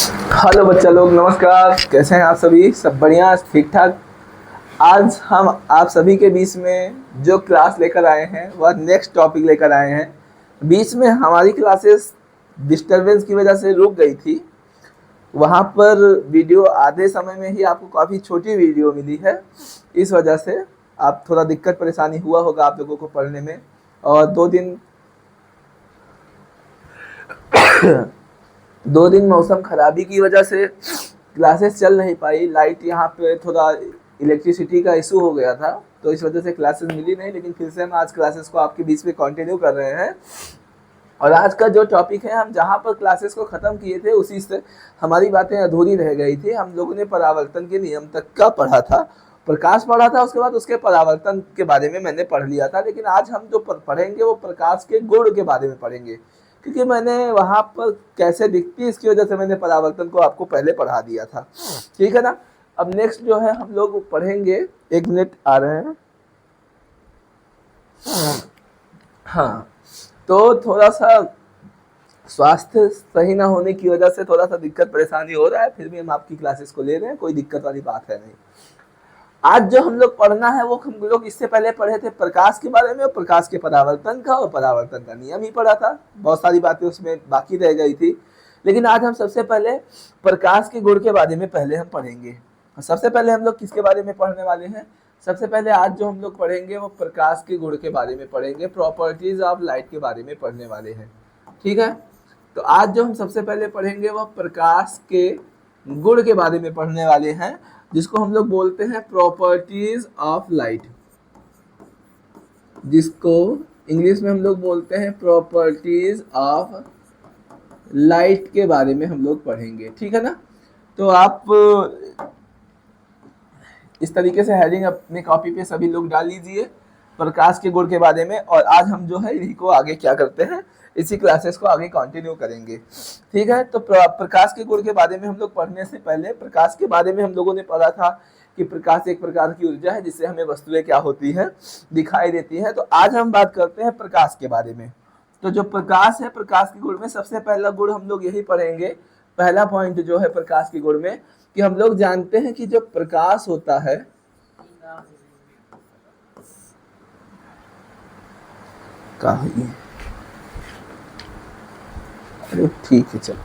Hello बच्चा लोग, नमस्कार। कैसे हैं आप सभी? सब बढ़िया, ठीक ठाक। आज हम आप सभी के बीच में जो क्लास लेकर आए हैं वह नेक्स्ट टॉपिक लेकर आए हैं। बीच में हमारी क्लासेस डिस्टरबेंस की वजह से रुक गई थी। वहाँ पर वीडियो आधे समय में ही आपको काफ़ी छोटी वीडियो मिली है। इस वजह से आप थोड़ा दिक्कत परेशानी हुआ होगा आप लोगों को पढ़ने में। और 2 दिन मौसम खराबी की वजह से क्लासेस चल नहीं पाई। लाइट यहाँ पे थोड़ा इलेक्ट्रिसिटी का इशू हो गया था, तो इस वजह से क्लासेस मिली नहीं। लेकिन फिर से हम आज क्लासेस को आपके बीच में कंटिन्यू कर रहे हैं। और आज का जो टॉपिक है, हम जहाँ पर क्लासेस को ख़त्म किए थे उसी से हमारी बातें अधूरी रह गई थी। हम लोगों ने परावर्तन के नियम तक का पढ़ा था, प्रकाश पढ़ा था, उसके बाद उसके परावर्तन के बारे में मैंने पढ़ लिया था। लेकिन आज हम जो पढ़ेंगे वो प्रकाश के गुण के बारे में पढ़ेंगे, क्योंकि मैंने वहाँ पर कैसे दिखती है इसकी वजह से मैंने परावर्तन को आपको पहले पढ़ा दिया था। ठीक है ना? अब नेक्स्ट जो है हम लोग पढ़ेंगे। 1 मिनट आ रहे हैं। हाँ, तो थोड़ा सा स्वास्थ्य सही ना होने की वजह से थोड़ा सा दिक्कत परेशानी हो रहा है, फिर भी हम आपकी क्लासेस को ले रहे हैं, कोई दिक्कत वाली बात है नहीं। आज जो हम लोग पढ़ना है वो हम लोग इससे पहले पढ़े थे प्रकाश के बारे में, और प्रकाश के परावर्तन का और परावर्तन का नियम ही पढ़ा था। बहुत सारी बातें उसमें बाकी रह गई थी। लेकिन आज हम सबसे पहले प्रकाश के गुण के बारे में पहले हम पढ़ेंगे। सबसे पहले हम लोग किसके बारे में पढ़ने वाले हैं? सबसे पहले आज जो हम लोग पढ़ेंगे वो प्रकाश के गुण के बारे में पढ़ेंगे, प्रॉपर्टीज ऑफ लाइट के बारे में पढ़ने वाले हैं। ठीक है? तो आज जो हम सबसे पहले पढ़ेंगे वह प्रकाश के गुण के बारे में पढ़ने वाले हैं, जिसको हम लोग बोलते हैं प्रॉपर्टीज ऑफ लाइट, जिसको इंग्लिश में हम लोग बोलते हैं प्रॉपर्टीज ऑफ लाइट के बारे में हम लोग पढ़ेंगे। ठीक है ना? तो आप इस तरीके से हेडिंग अपने कॉपी पे सभी लोग डाल लीजिए, प्रकाश के गुण के बारे में। और आज हम जो है इन्हीं को आगे क्या करते हैं, इसी क्लासेस को आगे कंटिन्यू करेंगे। ठीक है? तो प्रकाश के गुण के बारे में हम लोग पढ़ने से पहले प्रकाश के बारे में हम लोगों ने पढ़ा था कि प्रकाश एक प्रकार की ऊर्जा है जिससे हमें वस्तुएं क्या होती हैं, दिखाई देती हैं। तो आज हम बात करते हैं प्रकाश के बारे में। तो जो प्रकाश है, प्रकाश के गुण में सबसे पहला गुण हम लोग यही पढ़ेंगे। पहला पॉइंट जो है प्रकाश के गुण में, कि हम लोग जानते हैं कि जो प्रकाश होता है, अरे ठीक है चलो।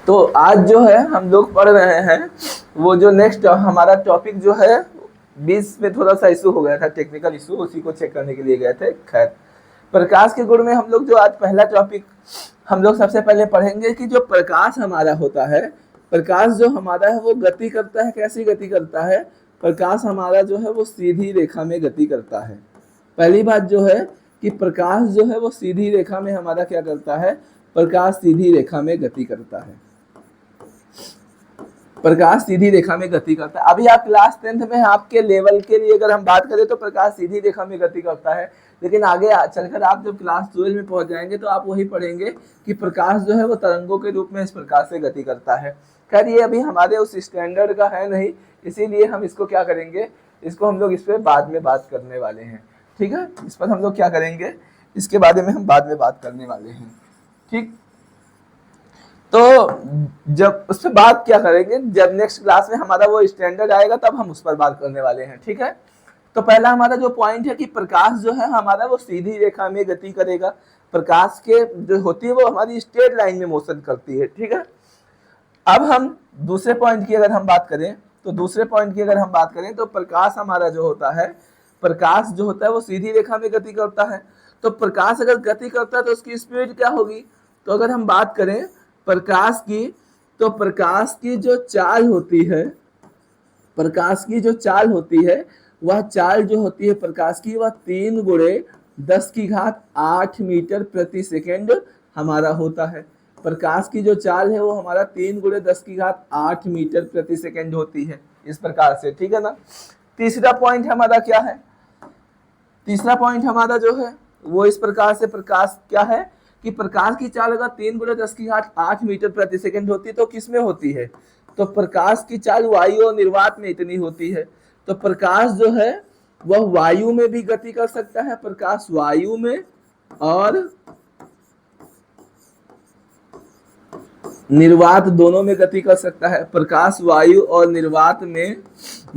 तो आज जो है हम लोग पढ़ रहे हैं वो जो नेक्स्ट हमारा टॉपिक जो है, बीच में थोड़ा सा इशू हो गया था, टेक्निकल इशू, उसी को चेक करने के लिए गए थे। खैर, प्रकाश के गुण में हम लोग जो आज पहला टॉपिक हम लोग सबसे पहले पढ़ेंगे कि जो प्रकाश हमारा होता है, प्रकाश जो हमारा है वो गति करता है। कैसी गति करता है? प्रकाश हमारा जो है वो सीधी रेखा में गति करता है। पहली बात जो है कि प्रकाश जो है वो सीधी रेखा में हमारा क्या करता है, प्रकाश सीधी रेखा में गति करता है। प्रकाश सीधी रेखा में गति करता है। अभी आप क्लास 10th में, आपके लेवल के लिए अगर हम बात करें तो प्रकाश सीधी रेखा में गति करता है। लेकिन आगे चलकर आप जब क्लास 12 में पहुंच जाएंगे तो आप वही पढ़ेंगे कि प्रकाश जो है वो तरंगों के रूप में इस प्रकार से गति करता है। खैर, ये अभी हमारे उस स्टैंडर्ड का है नहीं, इसीलिए हम इसको क्या करेंगे, इसको हम लोग इस पर बाद में बात करने वाले हैं। ठीक है? इस पर हम लोग क्या करेंगे, इसके बारे में हम बाद में बात करने वाले हैं। ठीक? तो जब उस पर बात क्या करेंगे, जब नेक्स्ट क्लास में हमारा वो स्टैंडर्ड आएगा तब हम उस पर बात करने वाले हैं। ठीक है? तो पहला हमारा जो पॉइंट है कि प्रकाश जो है हमारा वो सीधी रेखा में गति करेगा। प्रकाश के जो होती है वो हमारी स्ट्रेट लाइन में मोशन करती है। ठीक है? अब हम दूसरे पॉइंट की अगर हम बात करें तो प्रकाश हमारा जो होता है, प्रकाश जो होता है वो सीधी रेखा में गति करता है। तो प्रकाश अगर गति करता है तो उसकी स्पीड क्या होगी? तो अगर हम बात करें प्रकाश की, तो प्रकाश की जो चाल होती है, वह चाल जो होती है प्रकाश की, वह 3 गुणे 10⁸ मीटर प्रति सेकेंड हमारा होता है। प्रकाश की जो चाल है वो हमारा 3 गुणे 10⁸ मीटर प्रति सेकेंड होती है, इस प्रकार से। ठीक है ना? तीसरा पॉइंट हमारा क्या है? तीसरा पॉइंट हमारा जो है वो इस प्रकार से, प्रकाश क्या है कि प्रकाश की चाल अगर 3 गुणे 10⁸ मीटर प्रति सेकेंड होती है तो किस में होती है? तो प्रकाश की चाल वायु और निर्वात में इतनी होती है। तो प्रकाश जो है वह वायु में भी गति कर सकता है, प्रकाश वायु में और निर्वात दोनों में गति कर सकता है, प्रकाश वायु और निर्वात में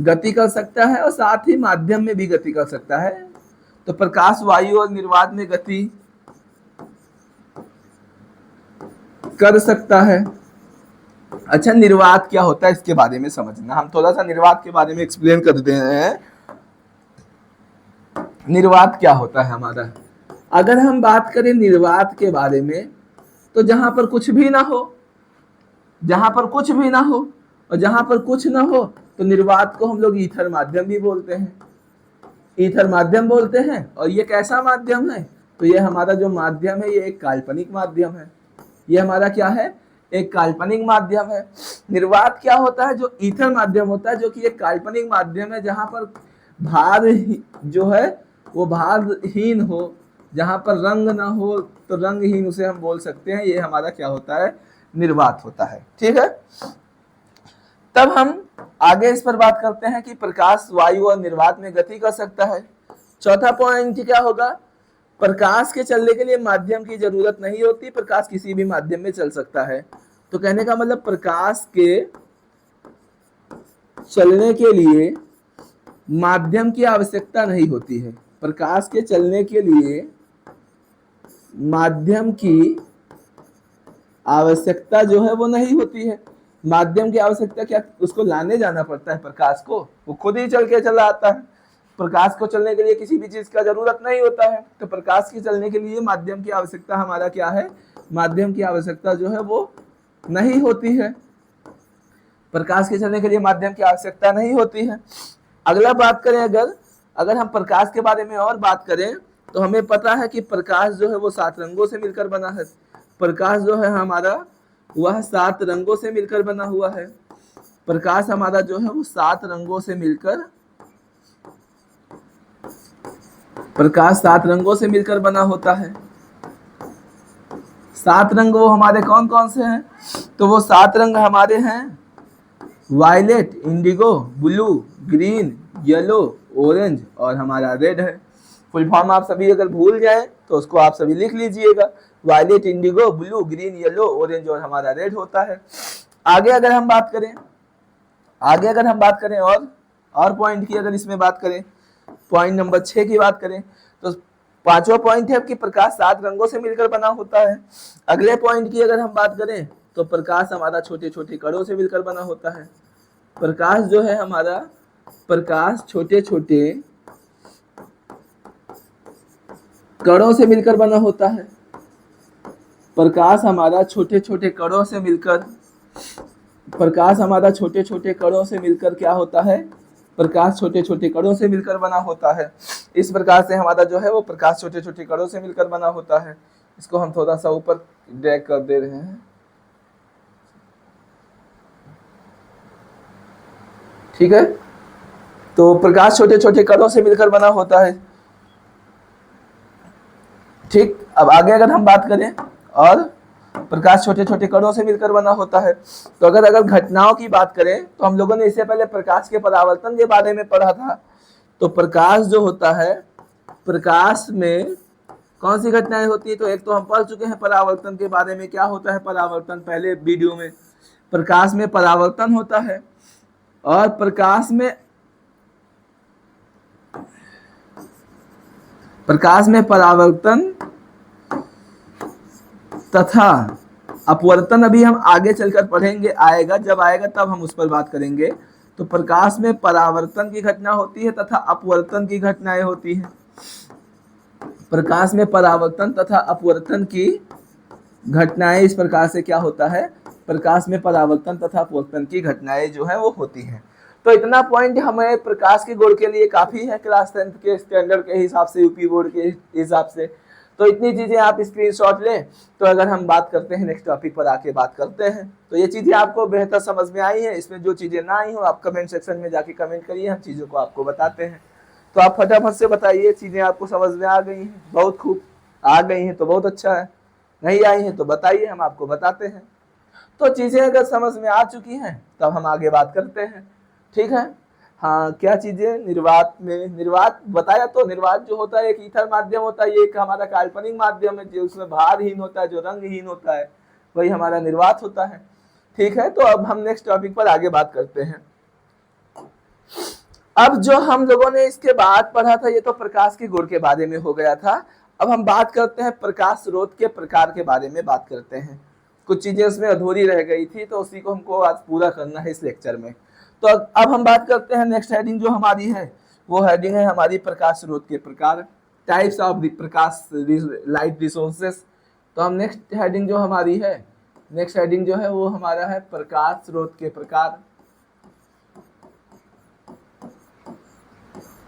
गति कर सकता है और साथ ही माध्यम में भी गति कर सकता है। तो प्रकाश वायु और निर्वात में गति कर सकता है। अच्छा, निर्वात क्या होता है इसके बारे में समझना, हम थोड़ा सा निर्वात के बारे में एक्सप्लेन करते हैं। निर्वात क्या होता है हमारा, अगर हम बात करें निर्वात के बारे में, तो जहां पर कुछ भी ना हो, जहां पर कुछ भी ना हो और जहां पर कुछ ना हो, तो निर्वात को हम लोग ईथर माध्यम भी बोलते हैं, ईथर माध्यम बोलते हैं। और ये कैसा माध्यम है, तो ये हमारा जो माध्यम है ये एक काल्पनिक माध्यम है। ये हमारा क्या है, एक काल्पनिक माध्यम है। निर्वात क्या होता है, जो ईथर माध्यम होता है, जो कि एक काल्पनिक माध्यम है, जहां पर भार जो है वो भारहीन हो, जहां पर रंग ना हो तो रंगहीन उसे हम बोल सकते हैं। ये हमारा क्या होता है, निर्वात होता है। ठीक है, तब हम आगे इस पर बात करते हैं कि प्रकाश वायु और निर्वात में गति कर सकता है। चौथा पॉइंट क्या होगा, प्रकाश के चलने के लिए माध्यम की जरूरत नहीं होती, प्रकाश किसी भी माध्यम में चल सकता है। तो कहने का मतलब प्रकाश के चलने के लिए माध्यम की आवश्यकता नहीं होती है, प्रकाश के चलने के लिए माध्यम की आवश्यकता जो है वो नहीं होती है। माध्यम की आवश्यकता क्या, उसको लाने जाना पड़ता है प्रकाश को, वो खुद ही चल के चला आता है। प्रकाश को चलने के लिए किसी भी चीज का जरूरत नहीं होता है। तो प्रकाश के चलने के लिए माध्यम की आवश्यकता हमारा क्या है, माध्यम की आवश्यकता जो है वो नहीं होती है। प्रकाश के चलने के लिए माध्यम की आवश्यकता नहीं होती है। अगला बात करें, अगर हम प्रकाश के बारे में और बात करें, तो हमें पता है कि प्रकाश जो है वो 7 रंगों से मिलकर बना है। प्रकाश जो है हमारा वह 7 रंगों से मिलकर बना हुआ है। प्रकाश हमारा जो है वो 7 रंगों से मिलकर, प्रकाश 7 रंगों से मिलकर बना होता है। 7 रंग वो हमारे कौन कौन से हैं, तो वो 7 रंग हमारे हैं violet, indigo, blue, green, yellow, orange और हमारा रेड है। फुल फॉर्म आप सभी अगर भूल जाएं तो उसको आप सभी लिख लीजिएगा, violet, indigo, blue, green, yellow, orange और हमारा रेड होता है। आगे अगर हम बात करें और पॉइंट की अगर इसमें बात करें, पॉइंट नंबर 6 की बात करें, तो 5वां पॉइंट है कि प्रकाश 7 रंगों से मिलकर बना होता है। अगले पॉइंट की अगर हम बात करें, तो प्रकाश हमारा छोटे छोटे कणों से मिलकर बना होता है। प्रकाश जो है हमारा, प्रकाश छोटे छोटे कणों से मिलकर बना होता है। प्रकाश हमारा छोटे छोटे कणों से मिलकर, प्रकाश हमारा छोटे छोटे कणों से मिलकर क्या होता है, प्रकाश छोटे छोटे कणों से मिलकर बना होता है। इस प्रकार से हमारा जो है वो प्रकाश छोटे छोटे कणों से मिलकर बना होता है। इसको हम थोड़ा सा ऊपर ड्रैग कर दे रहे हैं। ठीक है, तो प्रकाश छोटे छोटे कणों से मिलकर बना होता है। ठीक, अब आगे अगर हम बात करें, और प्रकाश छोटे छोटे कणों से मिलकर बना होता है, तो अगर घटनाओं की बात करें, तो हम लोगों ने इससे पहले प्रकाश के परावर्तन के बारे में पढ़ा था। तो प्रकाश जो होता है, प्रकाश में कौन सी घटनाएं होती है, तो एक तो हम पढ़ चुके हैं परावर्तन के बारे में, क्या होता है परावर्तन, पहले वीडियो में। प्रकाश में परावर्तन होता है, और प्रकाश में परावर्तन तथा अपवर्तन अभी हम आगे चलकर पढ़ेंगे, जब आएगा तब हम उस पर बात करेंगे। तो प्रकाश में परावर्तन की घटना होती है तथा अपवर्तन की घटनाएं होती हैं। प्रकाश में परावर्तन तथा अपवर्तन की घटनाएं इस प्रकार से क्या होता है, प्रकाश में परावर्तन तथा अपवर्तन की घटनाएं जो है वो होती हैं। तो इतना पॉइंट हमें प्रकाश के गुण के लिए काफी है, क्लास 10th के स्टैंडर्ड के हिसाब से, यूपी बोर्ड के हिसाब से। तो इतनी चीजें आप स्क्रीनशॉट लें। तो अगर हम बात करते हैं नेक्स्ट टॉपिक पर आके बात करते हैं, तो ये चीजें आपको बेहतर समझ में आई हैं। इसमें जो चीजें ना आई हो आप कमेंट सेक्शन में जाके कमेंट करिए, हम चीजों को आपको बताते हैं। तो आप फटाफट से बताइए चीजें आपको समझ में आ गई हैं, बहुत खूब, आ गई हैं तो बहुत अच्छा है, नहीं आई हैं तो बताइए, हम आपको बताते हैं। तो चीजें अगर समझ में आ चुकी हैं तब हम आगे बात करते हैं। ठीक है, हाँ, क्या चीजें, निर्वात में, निर्वात बताया, तो निर्वात जो होता है एक ईथर माध्यम होता है, ये एक हमारा काल्पनिक माध्यम है जो उसमें भारहीन होता है, जो रंगहीन होता है, वही हमारा निर्वात होता है। ठीक है, तो अब हम नेक्स्ट टॉपिक पर आगे बात करते हैं। अब जो हम लोगों ने इसके बाद पढ़ा था ये तो प्रकाश के गुण के बारे में हो गया था। अब हम बात करते हैं प्रकाश स्रोत के प्रकार के बारे में बात करते हैं। कुछ चीजें उसमें अधूरी रह गई थी तो उसी को हमको आज पूरा करना है इस लेक्चर में। तो अब हम बात करते हैं, नेक्स्ट हेडिंग जो हमारी है वो हेडिंग है हमारी प्रकाश स्रोत के प्रकार, types of Prakash light resources. तो हम नेक्स्ट हेडिंग जो हमारी है, नेक्स्ट हेडिंग जो है वो हमारा है प्रकाश स्रोत के प्रकार।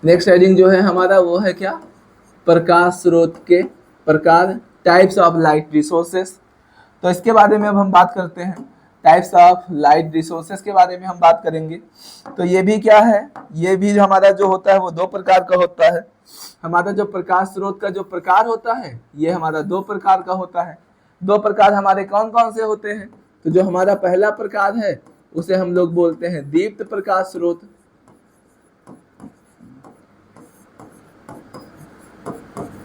नेक्स्ट हेडिंग जो है हमारा वो है क्या, प्रकाश स्रोत के प्रकार, टाइप्स ऑफ लाइट रिसोर्सेस। तो इसके बारे में अब हम बात करते हैं, टाइप्स ऑफ लाइट रिसोर्सेस के बारे में हम बात करेंगे। तो ये भी क्या है, ये भी हमारा जो होता है वो दो प्रकार का होता है। हमारा जो प्रकाश स्रोत का जो प्रकार होता है ये हमारा दो प्रकार का होता है। दो प्रकार हमारे कौन कौन से होते हैं, तो जो हमारा पहला प्रकार है उसे हम लोग बोलते हैं दीप्त प्रकाश स्रोत।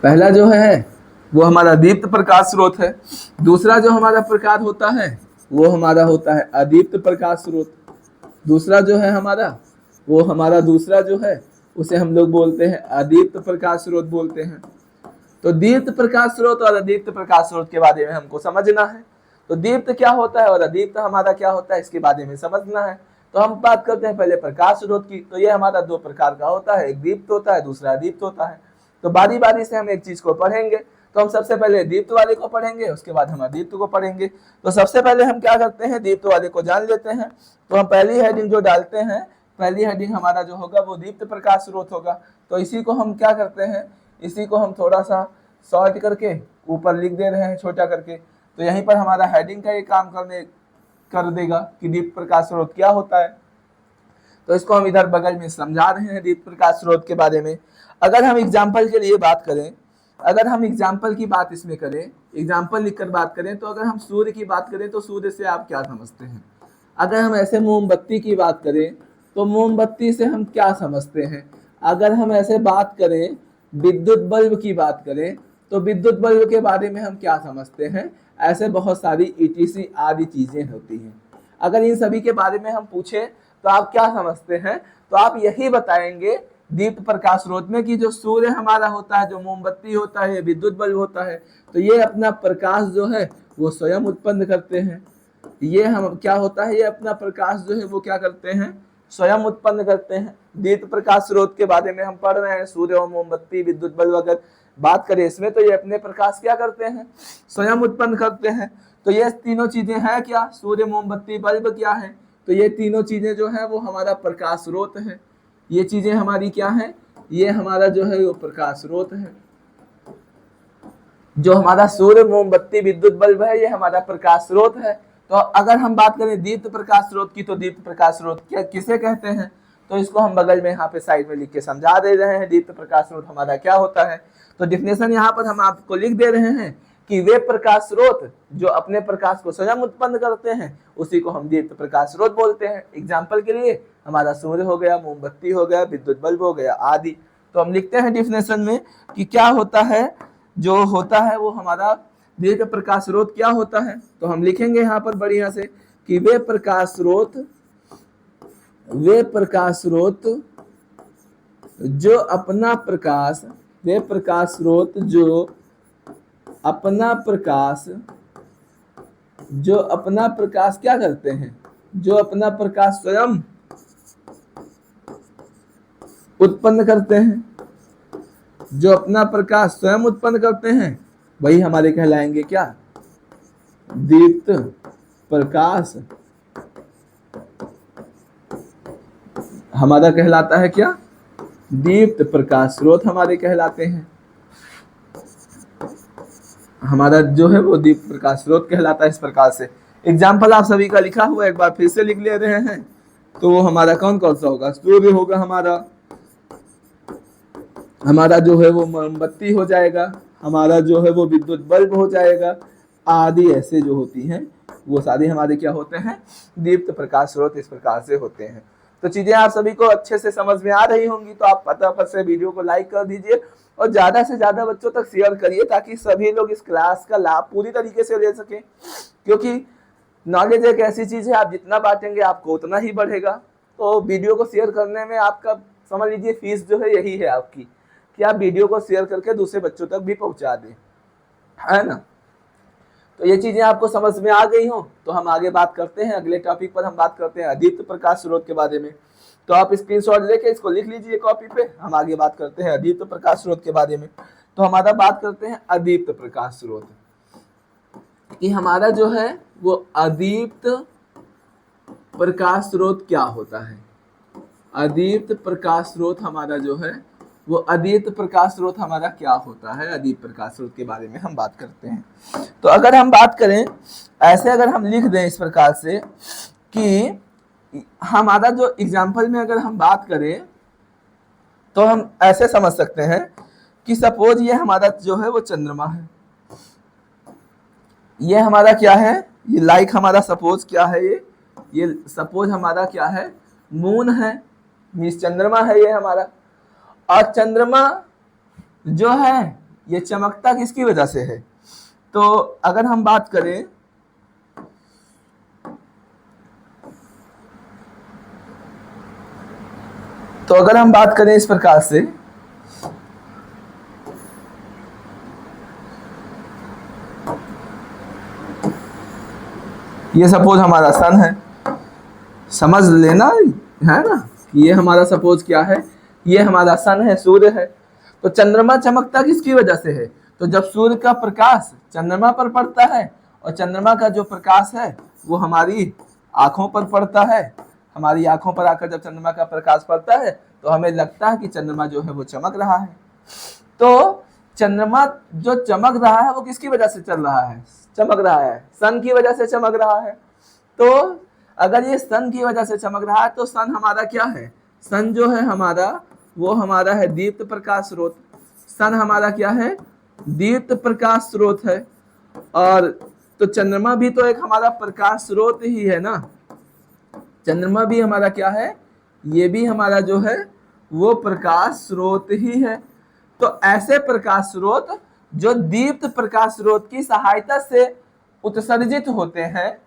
पहला जो है वो हमारा दीप्त प्रकाश स्रोत है। दूसरा जो हमारा प्रकार होता है वो हमारा होता है अदीप्त प्रकाश स्रोत। दूसरा जो है हमारा वो हमारा दूसरा जो है उसे हम लोग बोलते हैं अदीप्त प्रकाश स्रोत बोलते हैं। तो दीप्त प्रकाश स्रोत और अदीप्त प्रकाश स्रोत के बारे में हमको समझना है। तो दीप्त क्या होता है और अदीप्त हमारा क्या होता है इसके बारे में समझना है। तो हम बात करते हैं पहले प्रकाश स्रोत की। तो ये हमारा दो प्रकार का होता है, एक दीप्त होता है दूसरा अदीप्त होता है। तो बारी बारी से हम एक चीज को पढ़ेंगे। तो हम सबसे पहले दीप्त वाले को पढ़ेंगे, उसके बाद हम अदीप्त को पढ़ेंगे। तो सबसे पहले हम क्या करते हैं, दीप्त वाले को जान लेते हैं। तो हम पहली हेडिंग जो डालते हैं, पहली हेडिंग हमारा जो होगा वो दीप्त प्रकाश स्रोत होगा। तो इसी को हम क्या करते हैं, इसी को हम थोड़ा सा शॉर्ट करके ऊपर लिख दे रहे हैं छोटा करके। तो यहीं पर हमारा हेडिंग का ये काम कर देगा कि दीप्त प्रकाश स्रोत क्या होता है। तो इसको हम इधर बगल में समझा रहे हैं दीप्त प्रकाश स्रोत के बारे में। अगर हम एग्जाम्पल के लिए बात करें, अगर हम एग्जाम्पल की बात इसमें करें, एग्जाम्पल लिखकर बात करें, तो अगर हम सूर्य की बात करें तो सूर्य से आप क्या समझते हैं। अगर हम ऐसे मोमबत्ती की बात करें तो मोमबत्ती से हम क्या समझते हैं। अगर हम ऐसे बात करें, विद्युत बल्ब की बात करें तो विद्युत बल्ब के बारे में हम क्या समझते हैं। ऐसे बहुत सारी ETC आदि चीजें होती हैं। अगर इन सभी के बारे में हम पूछे तो आप क्या समझते हैं, तो आप यही बताएंगे दीप्त प्रकाश स्रोत में कि जो सूर्य हमारा होता है, जो मोमबत्ती होता है, विद्युत बल्ब होता है, तो ये अपना प्रकाश जो है वो स्वयं उत्पन्न करते हैं। ये हम क्या होता है, ये अपना प्रकाश जो है वो क्या करते हैं, स्वयं उत्पन्न करते हैं। दीप्त प्रकाश स्रोत के बारे में हम पढ़ रहे हैं, सूर्य और मोमबत्ती विद्युत बल्ब अगर बात करें इसमें, तो ये अपने प्रकाश क्या करते हैं, स्वयं उत्पन्न करते हैं। तो ये तीनों चीजें हैं क्या, सूर्य मोमबत्ती बल्ब क्या है, तो ये तीनों चीजें जो है वो हमारा प्रकाश स्रोत है। ये चीजें हमारी क्या है, ये हमारा जो है वो प्रकाश स्रोत है। जो हमारा सूर्य मोमबत्ती विद्युत बल्ब है ये हमारा प्रकाश स्रोत है। तो अगर हम बात करें दीप्त प्रकाश स्रोत की, तो दीप्त प्रकाश स्रोत क्या किसे कहते हैं, तो इसको हम बगल में यहाँ पे साइड में लिख के समझा दे रहे हैं दीप्त प्रकाश स्रोत हमारा क्या होता है। तो डिफिनेशन यहाँ पर हम आपको लिख दे रहे हैं कि वे प्रकाश स्रोत जो अपने प्रकाश को स्वयं उत्पन्न करते हैं उसी को हम दीप्त प्रकाश स्रोत बोलते हैं। एग्जाम्पल के लिए हमारा सूर्य हो गया, मोमबत्ती हो गया, विद्युत बल्ब हो गया आदि। तो हम लिखते हैं डिफिनेशन में कि क्या होता है, जो होता है वो हमारा दीप्त प्रकाश स्रोत क्या होता है। तो हम लिखेंगे यहाँ पर बढ़िया से कि वे प्रकाश स्रोत जो अपना प्रकाश, वे प्रकाश स्रोत जो अपना प्रकाश क्या करते हैं, जो अपना प्रकाश स्वयं उत्पन्न करते हैं, जो अपना प्रकाश स्वयं उत्पन्न करते हैं वही हमारे कहलाएंगे क्या, दीप्त प्रकाश हमारा कहलाता है क्या, दीप्त प्रकाश स्रोत हमारे कहलाते हैं। हमारा जो है वो दीप्त प्रकाश स्रोत कहलाता है इस प्रकार से। एग्जाम्पल आप सभी का लिखा हुआ एक बार फिर से लिख ले रहे हैं। तो वो हमारा कौन कौन सा होगा, सूर्य होगा हमारा जो है वो मोमबत्ती हो जाएगा, हमारा जो है वो विद्युत बल्ब हो जाएगा आदि। ऐसे जो होती हैं वो सारे हमारे क्या होते हैं, दीप्त प्रकाश स्रोत इस प्रकार से होते हैं। तो चीजें आप सभी को अच्छे से समझ में आ रही होंगी। तो आप फटाफट से वीडियो को लाइक कर दीजिए और ज्यादा से ज्यादा बच्चों तक शेयर करिए ताकि सभी लोग इस क्लास का लाभ पूरी तरीके से ले सकें, क्योंकि नॉलेज एक ऐसी चीज है, आप जितना बांटेंगे आपको उतना ही बढ़ेगा। तो वीडियो को शेयर करने में आपका समझ लीजिए फीस जो है यही है आपकी, कि आप वीडियो को शेयर करके दूसरे बच्चों तक भी पहुंचा दें, है ना। तो ये चीजें आपको समझ में आ गई हो तो हम आगे बात करते हैं। अगले टॉपिक पर हम बात करते हैं अदीप्त प्रकाश स्रोत के बारे में। तो आप स्क्रीनशॉट लेके इसको लिख लीजिए कॉपी पे, हम आगे बात करते हैं अदीप्त प्रकाश स्रोत के बारे में। तो हमारा बात करते हैं अदीप्त प्रकाश स्रोत, कि हमारा जो है वो अदीप्त प्रकाश स्रोत क्या होता है। अदीप्त प्रकाश स्रोत हमारा जो है वो अदीप्त प्रकाश स्रोत हमारा क्या होता है, अदीप्त प्रकाश स्रोत के बारे में हम बात करते हैं। तो अगर हम बात करें ऐसे, अगर हम लिख दें इस प्रकार से कि हमारा जो एग्जाम्पल में अगर हम बात करें तो हम ऐसे समझ सकते हैं कि सपोज ये हमारा जो है वो चंद्रमा है, ये हमारा क्या है, ये लाइक हमारा सपोज क्या है, ये सपोज हमारा क्या है, मून है, मीन्स चंद्रमा है ये हमारा। और चंद्रमा जो है ये चमकता किसकी वजह से है, तो अगर हम बात करें इस प्रकार से, ये सपोज हमारा सन है, समझ लेना है ना, ये हमारा सपोज क्या है, ये हमारा सन है, सूर्य है। तो चंद्रमा चमकता किसकी वजह से है, तो जब सूर्य का प्रकाश चंद्रमा पर पड़ता है और चंद्रमा का जो प्रकाश है वो हमारी आंखों पर पड़ता है, हमारी आंखों पर आकर जब चंद्रमा का प्रकाश पड़ता है तो हमें लगता है कि चंद्रमा जो है वो चमक रहा है। तो चंद्रमा जो चमक रहा है वो किसकी वजह से चल रहा है, चमक रहा है, सन की वजह से चमक रहा है। तो अगर ये सन की वजह से चमक रहा है तो सन हमारा क्या है, सन जो है हमारा वो हमारा है दीप्त प्रकाश स्रोत। सन हमारा क्या है, दीप्त प्रकाश स्रोत है। और तो चंद्रमा भी तो एक हमारा प्रकाश स्रोत ही है ना, चंद्रमा भी हमारा क्या है, ये भी हमारा जो है वो प्रकाश स्रोत ही है। तो ऐसे प्रकाश स्रोत जो दीप्त प्रकाश स्रोत की सहायता से उत्सर्जित होते हैं,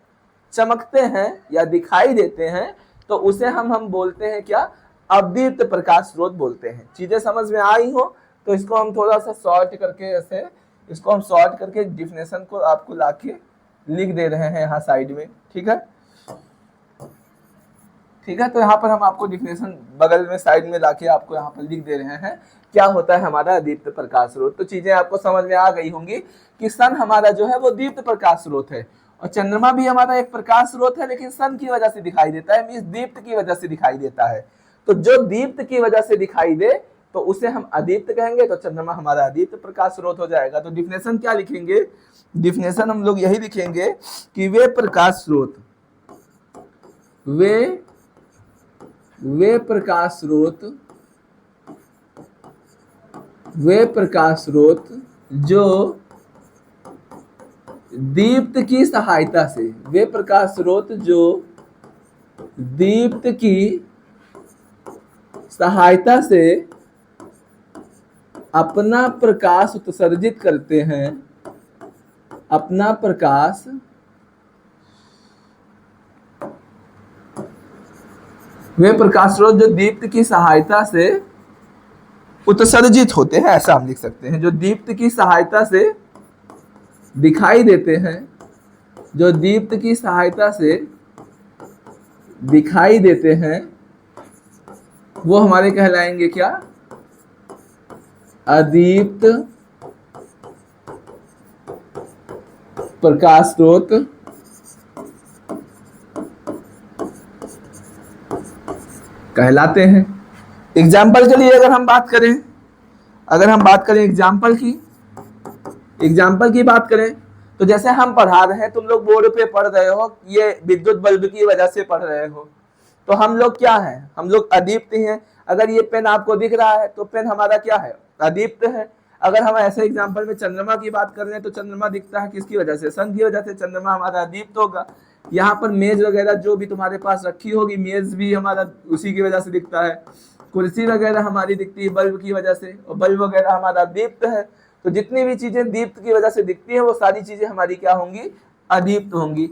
चमकते हैं या दिखाई देते हैं, तो उसे हम बोलते हैं क्या, अदीप्त प्रकाश स्रोत बोलते हैं। चीजें समझ में आई हो तो इसको हम थोड़ा सा शॉर्ट करके ऐसे, इसको हम शॉर्ट करके डिफिनेशन को आपको लाके लिख दे रहे हैं यहाँ साइड में, ठीक है। ठीक है, तो यहाँ पर हम आपको डिफिनेशन बगल में साइड में लाके आपको यहाँ पर लिख दे रहे हैं क्या होता है हमारा दीप्त प्रकाश स्रोत। तो चीजें आपको समझ में आ गई होंगी कि सन हमारा जो है वो दीप्त प्रकाश स्रोत है और चंद्रमा भी हमारा एक प्रकाश स्रोत है, लेकिन सन की वजह से दिखाई देता है, मींस दीप्त की वजह से दिखाई देता है। तो जो दीप्त की वजह से दिखाई दे तो उसे हम अदीप्त कहेंगे, तो चंद्रमा हमारा अदीप्त प्रकाश स्रोत हो जाएगा। तो डिफिनेशन क्या लिखेंगे, डिफिनेशन हम लोग यही लिखेंगे कि वे प्रकाश स्रोत, वे प्रकाश स्रोत जो दीप्त की सहायता से, वे प्रकाश स्रोत जो दीप्त की सहायता से अपना प्रकाश उत्सर्जित करते हैं, अपना प्रकाश वे प्रकाश स्रोत जो दीप्त की सहायता से उत्सर्जित होते हैं, ऐसा हम लिख सकते हैं, जो दीप्त की सहायता से दिखाई देते हैं, जो दीप्त की सहायता से दिखाई देते हैं, वो हमारे कहलाएंगे क्या, अदीप्त प्रकाश स्रोत कहलाते हैं। एग्जाम्पल के लिए अगर हम बात करें, एग्जाम्पल की बात करें तो जैसे हम पढ़ा रहे हैं, तुम लोग बोर्ड पे पढ़ रहे हो, ये विद्युत बल्ब की वजह से पढ़ रहे हो, तो हम लोग क्या हैं, हम लोग अदीप्त हैं। अगर ये पेन आपको दिख रहा है तो पेन हमारा क्या है, अदीप्त है। अगर हम ऐसे एग्जाम्पल में चंद्रमा की बात कर रहे हैं तो चंद्रमा दिखता है किसकी वजह से, सन की वजह से, चंद्रमा हमारा अदीप्त होगा। यहाँ पर मेज वगैरह जो भी तुम्हारे पास रखी होगी, मेज भी हमारा उसी की वजह से दिखता है, कुर्सी वगैरह हमारी दिखती है बल्ब की वजह से, और बल्ब वगैरह हमारा दीप्त है। तो जितनी भी चीजें दीप्त की वजह से दिखती है वो सारी चीजें हमारी क्या होंगी, अदीप्त होंगी।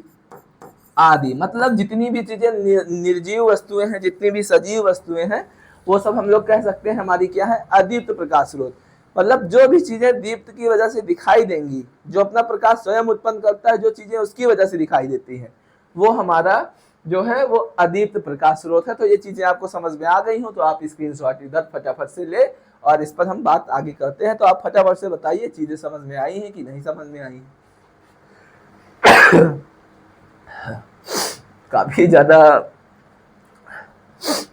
आदि मतलब जितनी भी चीजें निर्जीव वस्तुएं हैं, जितनी भी सजीव वस्तुएं हैं, वो सब हम लोग कह सकते हैं हमारी क्या है, अदीप्त प्रकाश स्रोत। मतलब जो भी चीजें दीप्त की वजह से दिखाई देंगी, जो अपना प्रकाश स्वयं उत्पन्न करता है, जो चीजें उसकी वजह से दिखाई देती हैं, वो हमारा जो है वो अदीप्त प्रकाश स्रोत है। तो ये चीजें आपको समझ में आ गई हो तो आप स्क्रीनशॉट इधर फटाफट से ले और इस पर हम बात आगे करते हैं। तो आप फटाफट से बताइए चीजें समझ में आई हैं कि नहीं समझ में आई। काफी ज्यादा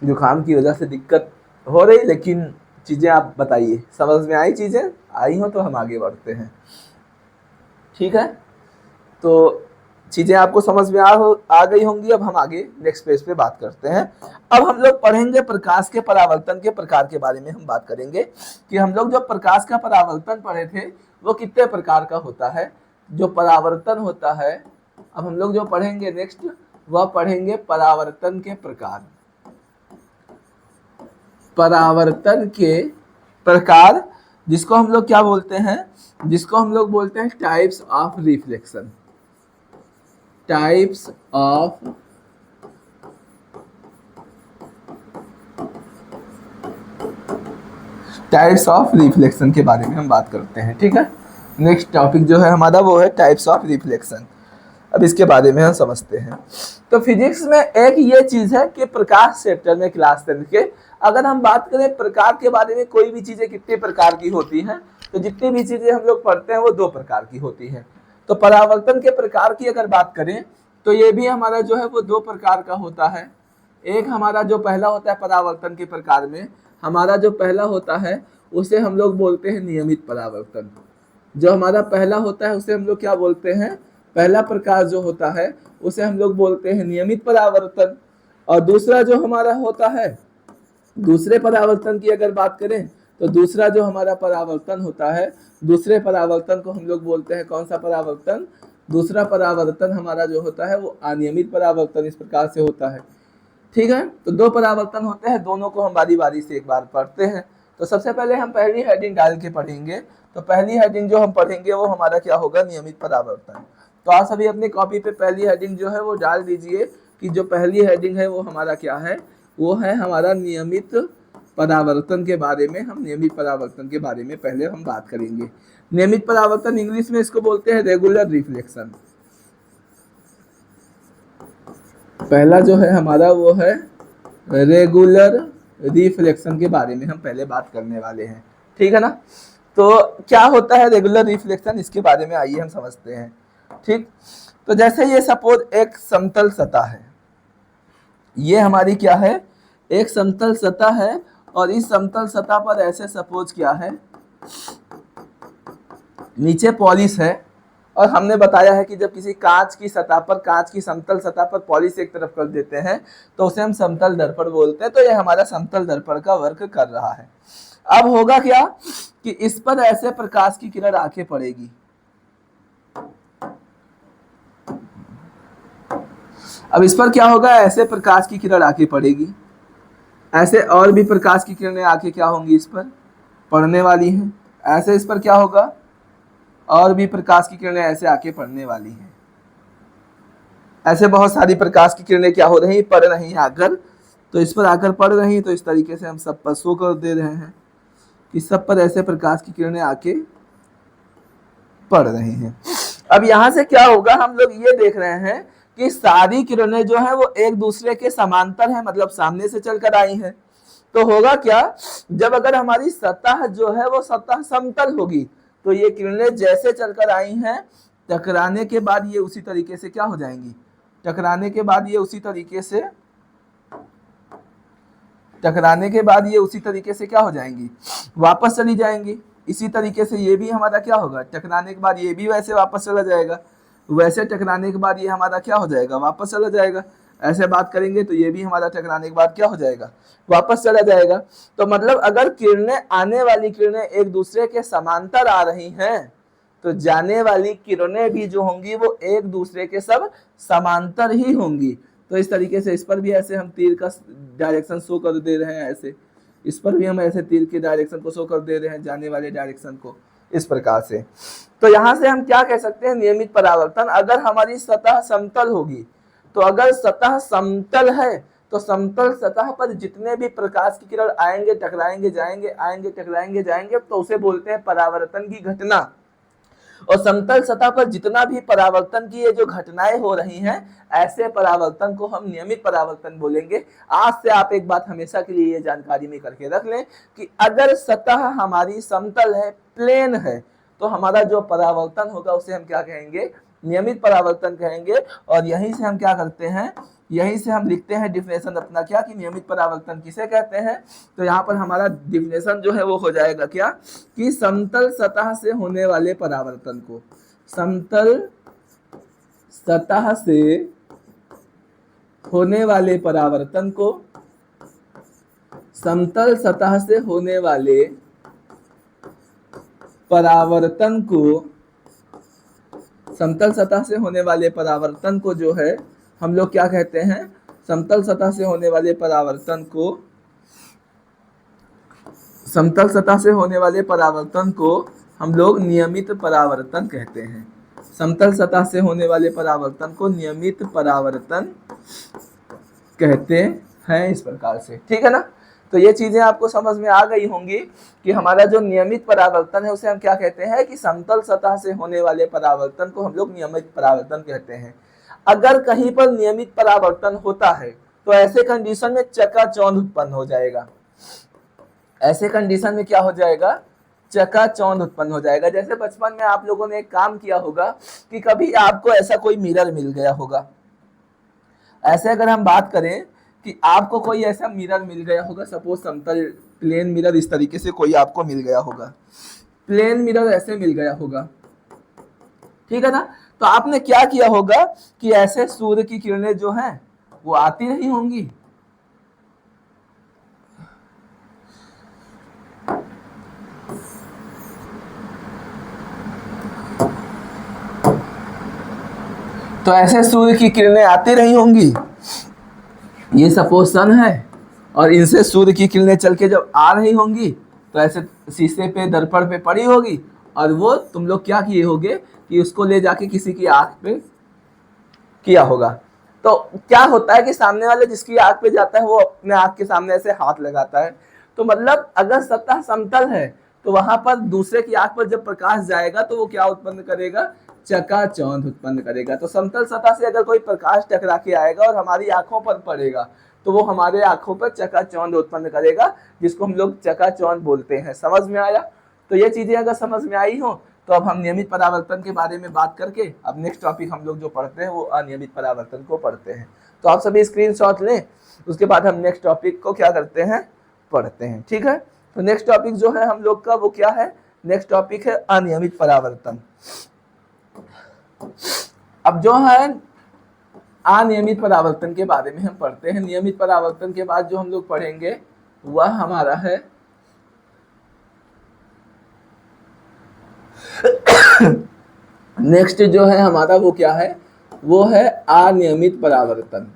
जुकाम की वजह से दिक्कत हो रही, लेकिन चीजें आप बताइए समझ में आई, चीजें आई हो तो हम आगे बढ़ते हैं। ठीक है, तो चीजें आपको समझ में आ गई होंगी। अब हम आगे नेक्स्ट पेज पे बात करते हैं। अब हम लोग पढ़ेंगे प्रकाश के परावर्तन के प्रकार के बारे में हम बात करेंगे कि हम लोग जो प्रकाश का परावर्तन पढ़े थे वो कितने प्रकार का होता है, जो परावर्तन होता है। अब हम लोग जो पढ़ेंगे नेक्स्ट वह पढ़ेंगे परावर्तन के प्रकार। परावर्तन के प्रकार जिसको हम लोग क्या बोलते हैं, जिसको हम लोग बोलते हैं types of reflection. Types of reflection के बारे में हम बात करते हैं। ठीक है, नेक्स्ट टॉपिक जो है हमारा वो है टाइप्स ऑफ रिफ्लेक्शन। अब इसके बारे में हम समझते हैं। तो फिजिक्स में एक ये चीज है कि प्रकाश चैप्टर में क्लास 10 के अगर हम बात करें प्रकार के बारे में, कोई भी चीजें कितने प्रकार की होती हैं, तो जितनी भी चीजें हम लोग पढ़ते हैं वो 2 प्रकार की होती हैं। तो परावर्तन के प्रकार की अगर बात करें तो ये भी हमारा जो है वो 2 प्रकार का होता है। एक हमारा जो पहला होता है परावर्तन के प्रकार में, हमारा जो पहला होता है उसे हम लोग बोलते हैं नियमित परावर्तन। जो हमारा पहला होता है उसे हम लोग क्या बोलते हैं, पहला प्रकार जो होता है उसे हम लोग बोलते हैं नियमित परावर्तन। और दूसरा जो हमारा होता है, दूसरे परावर्तन की अगर बात करें तो दूसरा जो हमारा परावर्तन होता है, दूसरे परावर्तन को हम लोग बोलते हैं कौन सा परावर्तन, दूसरा परावर्तन हमारा जो होता है वो अनियमित परावर्तन। इस प्रकार से होता है। ठीक है, तो 2 परावर्तन होते हैं, दोनों को हम बारी बारी से एक बार पढ़ते हैं। तो सबसे पहले हम पहली हेडिंग डाल के पढ़ेंगे। तो पहली हेडिंग जो हम पढ़ेंगे वो हमारा क्या होगा, नियमित परावर्तन। तो आप सभी अपनी कॉपी पे पहली हेडिंग जो है वो डाल दीजिए कि जो पहली हेडिंग है वो हमारा क्या है, वो है हमारा नियमित परावर्तन के बारे में। हम नियमित परावर्तन के बारे में पहले हम बात करेंगे। नियमित परावर्तन इंग्लिश में इसको बोलते हैं रेगुलर रिफ्लेक्शन। पहला जो है हमारा वो है रेगुलर रिफ्लेक्शन के बारे में हम पहले बात करने वाले हैं। ठीक है ना, तो क्या होता है रेगुलर रिफ्लेक्शन, इसके बारे में आइए हम समझते हैं। ठीक, तो जैसे ये सपोज एक समतल सतह है, ये हमारी क्या है, एक समतल सतह है, और इस समतल सतह पर ऐसे सपोज क्या है, नीचे पॉलिश है। और हमने बताया है कि जब किसी कांच की सतह पर, कांच की समतल सतह पर पॉलिश एक तरफ कर देते हैं तो उसे हम समतल दर्पण बोलते हैं। तो ये हमारा समतल दर्पण का वर्क कर रहा है। अब होगा क्या कि इस पर ऐसे प्रकाश की किरण आके पड़ेगी। अब इस पर क्या होगा, ऐसे प्रकाश की किरण आके पड़ेगी, ऐसे और भी प्रकाश की किरणें आके क्या होंगी, इस पर पड़ने वाली हैं। ऐसे इस पर क्या होगा, और भी प्रकाश की किरणें ऐसे आके पड़ने वाली हैं। ऐसे बहुत सारी प्रकाश की किरणें क्या हो रही, पड़ रही हैं आकर। तो इस पर आकर पड़ रही हैं, तो इस तरीके से हम सब पर शो कर दे रहे हैं कि सब पर ऐसे प्रकाश की किरणें आके पड़ रही हैं। अब यहाँ से क्या होगा, हम लोग ये देख रहे हैं कि सारी किरणें जो है वो एक दूसरे के समांतर है, मतलब सामने से चलकर आई हैं। तो होगा क्या, जब अगर हमारी सतह जो है वो सतह समतल होगी तो ये किरणें जैसे चलकर आई हैं, टकराने के बाद ये उसी तरीके से क्या हो जाएंगी, टकराने के बाद ये उसी तरीके से क्या हो जाएंगी, वापस चली जाएंगी। इसी तरीके से ये भी हमारा क्या होगा, टकराने के बाद ये भी वैसे वापस चला जाएगा, वैसे टकराने के बाद ये हमारा क्या हो जाएगा, वापस चला जाएगा। ऐसे बात करेंगे तो ये भी हमारा टकराने के बाद क्या हो जाएगा, वापस चला जाएगा। तो मतलब अगर किरणें, आने वाली किरणें एक दूसरे के समांतर आ रही हैं तो जाने वाली किरणें भी जो होंगी वो एक दूसरे के सब समांतर ही होंगी। तो इस तरीके से इस पर भी ऐसे हम तीर का डायरेक्शन शो कर दे रहे हैं, ऐसे इस पर भी हम ऐसे तीर के डायरेक्शन को शो कर दे रहे हैं, जाने वाले डायरेक्शन को इस प्रकार से। तो यहां से हम क्या कह सकते हैं, नियमित परावर्तन। अगर हमारी सतह समतल होगी, तो अगर सतह समतल है तो समतल सतह पर जितने भी प्रकाश की किरण आएंगे, टकराएंगे, जाएंगे, आएंगे, टकराएंगे, जाएंगे, तो उसे बोलते हैं परावर्तन की घटना। और समतल सतह पर जितना भी परावर्तन की ये जो घटनाएं हो रही हैं, ऐसे परावर्तन को हम नियमित परावर्तन बोलेंगे। आज से आप एक बात हमेशा के लिए ये जानकारी में करके रख लें कि अगर सतह हमारी समतल है, प्लेन है, तो हमारा जो परावर्तन होगा उसे हम क्या कहेंगे, नियमित परावर्तन कहेंगे। और यहीं से हम क्या करते हैं, यहीं से हम लिखते हैं डिफिनेशन अपना क्या, कि नियमित परावर्तन किसे कहते हैं। तो यहाँ पर हमारा डिफिनेशन जो है वो हो जाएगा क्या, कि समतल सतह से होने वाले परावर्तन को, समतल सतह से होने वाले परावर्तन को, समतल सतह से होने वाले परावर्तन को, समतल सतह से होने वाले परावर्तन को जो है हम लोग क्या कहते हैं, समतल सतह से होने वाले परावर्तन को, समतल सतह से होने वाले परावर्तन को हम लोग नियमित परावर्तन कहते हैं। समतल सतह से होने वाले परावर्तन को नियमित परावर्तन कहते हैं, इस प्रकार से, ठीक है ना। तो ये चीजें आपको समझ में आ गई होंगी कि हमारा जो नियमित परावर्तन है उसे हम क्या कहते हैं, कि समतल सतह से होने वाले परावर्तन को हम लोग नियमित परावर्तन कहते हैं। अगर कहीं पर नियमित परावर्तन होता है तो ऐसे कंडीशन में चकाचौंध उत्पन्न हो जाएगा। ऐसे कंडीशन में क्या हो जाएगा, चकाचौंध उत्पन्न हो जाएगा। जैसे बचपन में आप लोगों ने एक काम किया होगा कि कभी आपको ऐसा कोई मिरर मिल गया होगा। ऐसे अगर हम बात करें कि आपको कोई ऐसा मिरर मिल गया होगा, सपोज समतल प्लेन मिरर इस तरीके से कोई आपको मिल गया होगा, प्लेन मिरर ऐसे मिल गया होगा, ठीक है ना। तो आपने क्या किया होगा कि ऐसे सूर्य की किरणें जो हैं वो आती नहीं होंगी, तो ऐसे सूर्य की किरणें आती नहीं होंगी। ये सपोज सन है और इनसे सूर्य की किरणें चल के जब आ रही होंगी तो ऐसे शीशे पे, दर्पण पे पड़ी होगी, और वो तुम लोग क्या किए होगे कि उसको ले जाके किसी की आंख पे किया होगा। तो क्या होता है कि सामने वाले जिसकी आंख पे जाता है वो अपने आंख के सामने ऐसे हाथ लगाता है। तो मतलब अगर सतह समतल है तो वहां पर दूसरे की आंख पर जब प्रकाश जाएगा तो वो क्या उत्पन्न करेगा, चकाचौंध उत्पन्न करेगा। तो समतल सतह से अगर कोई प्रकाश टकरा के आएगा और हमारी आंखों पर पड़ेगा तो वो हमारे आंखों पर चकाचौंध उत्पन्न करेगा, जिसको हम लोग चकाचौंध बोलते हैं। समझ में आया। तो ये चीजें अगर समझ में आई हो तो अब हम नियमित परावर्तन के बारे में बात करके अब नेक्स्ट टॉपिक हम लोग जो पढ़ते हैं वो अनियमित परावर्तन को पढ़ते हैं। तो आप सभी स्क्रीनशॉट लें, उसके बाद हम नेक्स्ट टॉपिक को क्या करते हैं, पढ़ते हैं, ठीक है। तो नेक्स्ट टॉपिक जो है हम लोग का वो क्या है, नेक्स्ट टॉपिक है अनियमित परावर्तन। अब जो है अनियमित परावर्तन के बारे में हम पढ़ते हैं। नियमित परावर्तन के बाद जो हम लोग पढ़ेंगे वह हमारा है नेक्स्ट जो है हमारा वो क्या है, वो है अनियमित परावर्तन।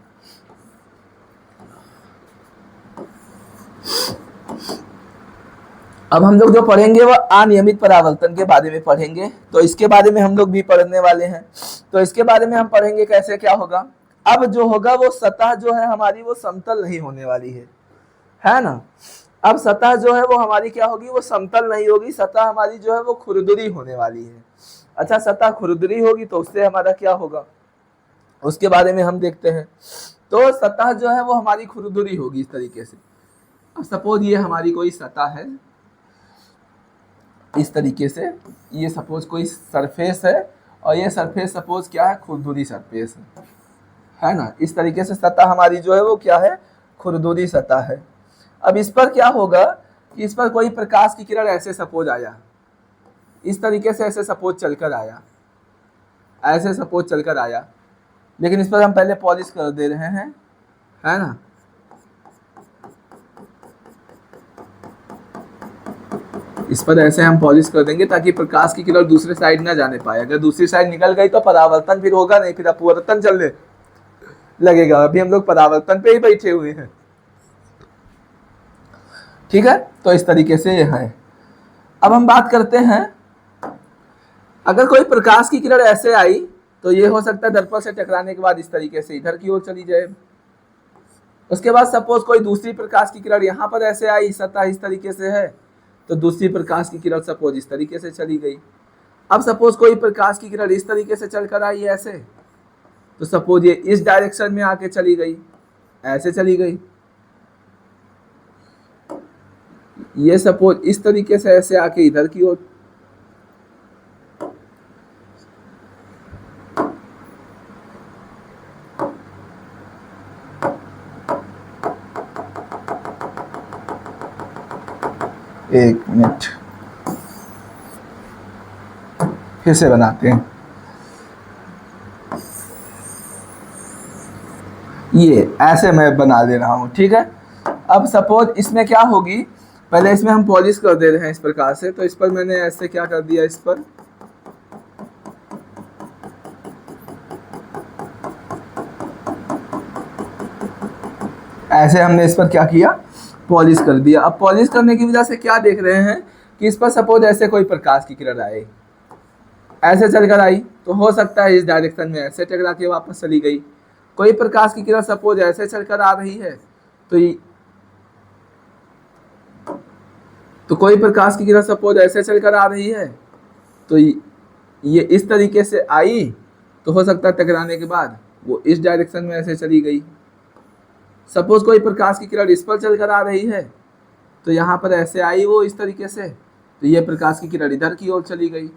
अब हम लोग जो पढ़ेंगे वह अनियमित परावर्तन के बारे में पढ़ेंगे। तो इसके बारे में हम लोग भी पढ़ने वाले हैं। तो इसके बारे में हम पढ़ेंगे कैसे क्या होगा। अब जो होगा वो सतह जो है हमारी वो समतल नहीं होने वाली है ना। अब सतह जो है वो हमारी क्या होगी, वो समतल नहीं होगी। सतह हमारी जो है वो खुरदुरी होने वाली है। अच्छा, सतह खुरदुरी होगी तो उससे हमारा क्या होगा उसके बारे में हम देखते हैं। तो सतह जो है वो हमारी खुरदुरी होगी इस तरीके से। अब सपोज ये हमारी कोई सतह है इस तरीके से, ये सपोज कोई सरफेस है और ये सरफेस सपोज क्या है, खुरदुरी सरफेस है ना। इस तरीके से सतह हमारी जो है वो क्या है, खुरदुरी सतह है। अब इस पर क्या होगा कि इस पर कोई प्रकाश की किरण ऐसे सपोज आया, इस तरीके से ऐसे सपोज चलकर आया, ऐसे सपोज चलकर आया, लेकिन इस पर हम पहले पॉलिश कर दे रहे हैं, है ना। इस पर ऐसे हम पॉलिश कर देंगे ताकि प्रकाश की किरण दूसरे साइड ना जाने पाए। अगर दूसरी साइड निकल गई तो परावर्तन फिर होगा नहीं, फिर अपवर्तन चलने लगेगा। अभी हम लोग परावर्तन पे ही बैठे हुए हैं। ठीक है, तो इस तरीके से ये है। अब हम बात करते हैं, अगर कोई प्रकाश की किरण ऐसे आई तो ये हो सकता है दर्पण से टकराने के बाद इस तरीके से इधर की ओर चली जाए। उसके बाद सपोज कोई दूसरी प्रकाश की किरण यहाँ पर ऐसे आई, सतह इस तरीके से है, तो दूसरी प्रकाश की किरण सपोज इस तरीके से चली गई। अब सपोज कोई प्रकाश की किरण इस तरीके से चलकर आई ऐसे, तो सपोज ये इस डायरेक्शन में आके चली गई, ऐसे चली गई। ये सपोज इस तरीके से ऐसे आके इधर की ओर, एक मिनट फिर से बनाते हैं। ये ऐसे मैं बना दे रहा हूं, ठीक है। अब सपोज इसमें क्या होगी, पहले इसमें हम पॉलिश कर दे रहे हैं इस प्रकार से, तो इस पर मैंने ऐसे क्या कर दिया, इस पर ऐसे हमने इस पर क्या किया, पॉलिश कर दिया। अब पॉलिश करने की वजह से क्या देख रहे हैं कि इस पर सपोज ऐसे कोई प्रकाश की किरण आए, ऐसे चलकर आई, तो हो सकता है इस डायरेक्शन में ऐसे टकरा के वापस चली गई। कोई प्रकाश की किरण सपोज ऐसे चलकर आ रही है, तो कोई प्रकाश की किरण सपोज ऐसे चलकर आ रही है, तो ये इस तरीके से आई, तो हो सकता है टकराने के बाद वो इस डायरेक्शन में ऐसे चली गई। सपोज कोई प्रकाश की किरण इस पर चलकर आ रही है, तो यहाँ पर ऐसे आई वो इस तरीके से, तो ये प्रकाश की किरण इधर की ओर चली गई।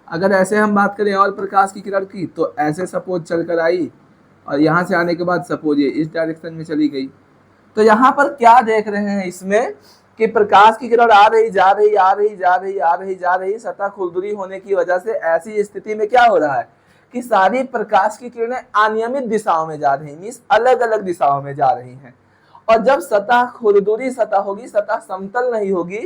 अगर ऐसे हम बात करें और प्रकाश की किरण की, तो ऐसे सपोज चलकर आई और यहाँ से आने के बाद सपोज ये इस डायरेक्शन में चली गई। तो यहाँ पर क्या देख रहे हैं इसमें कि प्रकाश की किरण आ रही जा रही, आ रही जा रही, आ रही जा रही, सतह खुरदुरी होने की वजह से ऐसी स्थिति में क्या हो रहा है कि सारी प्रकाश की किरणें अनियमित दिशाओं में जा रही, मींस अलग अलग दिशाओं में जा रही हैं। और जब सतह खुरदुरी सतह होगी, सतह समतल नहीं होगी,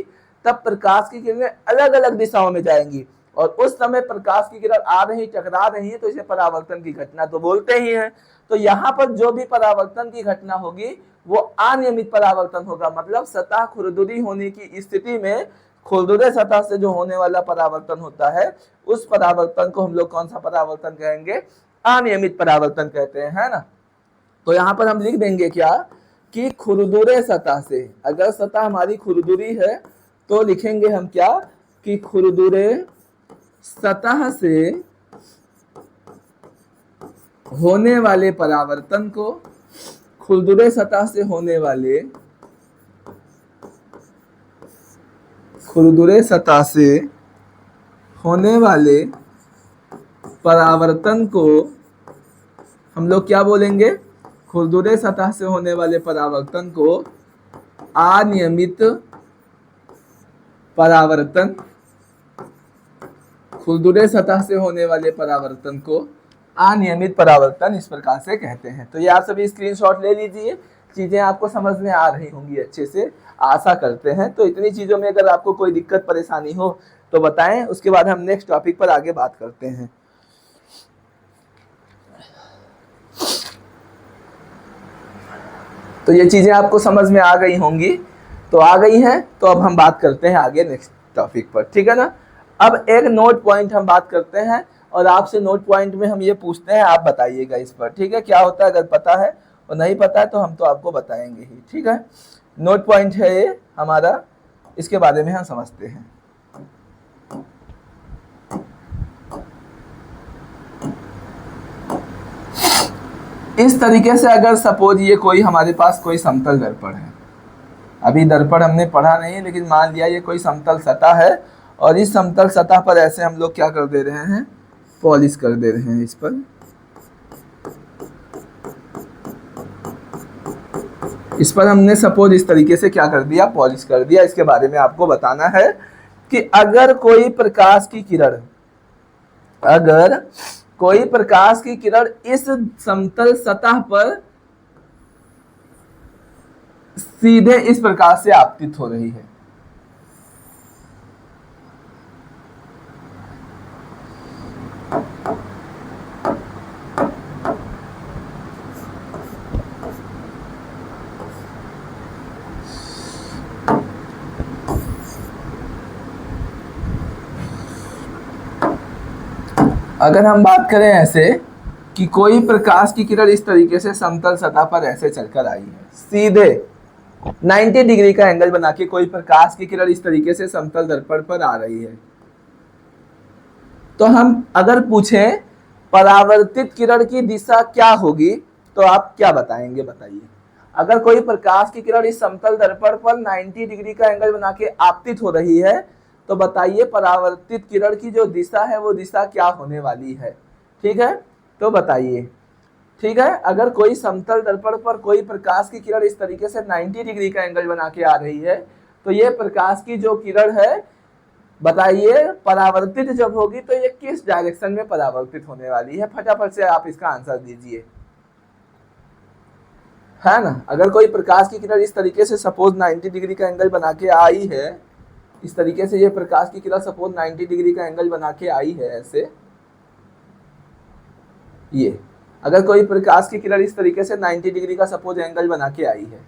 तब प्रकाश की किरणें अलग अलग दिशाओं में जाएंगी, और उस समय प्रकाश की किरण आ रही, टकरा रही है, तो इसे परावर्तन की घटना तो बोलते ही हैं। तो यहाँ पर जो भी परावर्तन की घटना होगी वो अनियमित परावर्तन होगा, मतलब सतह खुरदुरी होने की स्थिति में खुरदुरे सतह से जो होने वाला परावर्तन होता है, उस परावर्तन को हम लोग कौन सा परावर्तन कहेंगे, अनियमित परावर्तन कहते हैं, है ना। तो यहाँ पर हम लिख देंगे क्या कि खुरदुरे सतह से, अगर सतह हमारी खुरदुरी है तो लिखेंगे हम क्या कि खुरदुरे सतह से होने वाले परावर्तन को, खुरदुरे सतह से होने वाले, खुरदुरे सतह से होने वाले परावर्तन को हम लोग क्या बोलेंगे, खुरदुरे सतह से होने वाले परावर्तन को अनियमित परावर्तन, खुरदुरे सतह से होने वाले परावर्तन को अनियमित परावर्तन इस प्रकार से कहते हैं। तो ये आप सभी स्क्रीनशॉट ले लीजिए, चीजें आपको समझ में आ रही होंगी अच्छे से, आशा करते हैं। तो इतनी चीजों में अगर आपको कोई दिक्कत परेशानी हो तो बताएं, उसके बाद हम नेक्स्ट टॉपिक पर आगे बात करते हैं। तो ये चीजें आपको समझ में आ गई होंगी, तो आ गई हैं, तो अब हम बात करते हैं आगे नेक्स्ट टॉपिक पर, ठीक है ना। अब एक नोट पॉइंट हम बात करते हैं, और आपसे नोट पॉइंट में हम ये पूछते हैं, आप बताइएगा इस पर, ठीक है। क्या होता है, अगर पता है और नहीं पता है तो हम तो आपको बताएंगे ही, ठीक है। नोट पॉइंट है ये हमारा, इसके बारे में हम समझते हैं। इस तरीके से अगर सपोज ये कोई हमारे पास कोई समतल दर्पण है, अभी दर्पण हमने पढ़ा नहीं है, लेकिन मान लिया ये कोई समतल सतह है, और इस समतल सतह पर ऐसे हम लोग क्या कर दे रहे हैं, पॉलिश कर दे रहे हैं इस पर। इस पर हमने सपोज इस तरीके से क्या कर दिया, पॉलिश कर दिया। इसके बारे में आपको बताना है कि अगर कोई प्रकाश की किरण, अगर कोई प्रकाश की किरण इस समतल सतह पर सीधे इस प्रकार से आपतित हो रही है, अगर हम बात करें ऐसे कि कोई प्रकाश की किरण इस तरीके से समतल सतह पर ऐसे चलकर आई है, सीधे 90 डिग्री का एंगल बना के कोई प्रकाश की किरण इस तरीके से समतल दर्पण पर आ रही है, तो हम अगर पूछें परावर्तित किरण की दिशा क्या होगी तो आप क्या बताएंगे, बताइए। अगर कोई प्रकाश की किरण इस समतल दर्पण पर 90 डिग्री का एंगल बना के आपतित हो रही है तो बताइए परावर्तित किरण की जो दिशा है वो दिशा क्या होने वाली है। ठीक है, तो बताइए। ठीक है, अगर कोई समतल दर्पण पर कोई प्रकाश की किरण इस तरीके से 90 डिग्री का एंगल बना के आ रही है तो ये प्रकाश की जो किरण है बताइए परावर्तित जब होगी तो ये किस डायरेक्शन में परावर्तित होने वाली है, फटाफट से आप इसका आंसर दीजिए, है ना। अगर कोई प्रकाश की किरण इस तरीके से सपोज 90 डिग्री का एंगल बना के आई है, इस तरीके से ये प्रकाश की किरण सपोज 90 डिग्री का एंगल बना के आई है ऐसे, ये अगर कोई प्रकाश की किरण इस तरीके से 90 डिग्री का सपोज एंगल बना के आई है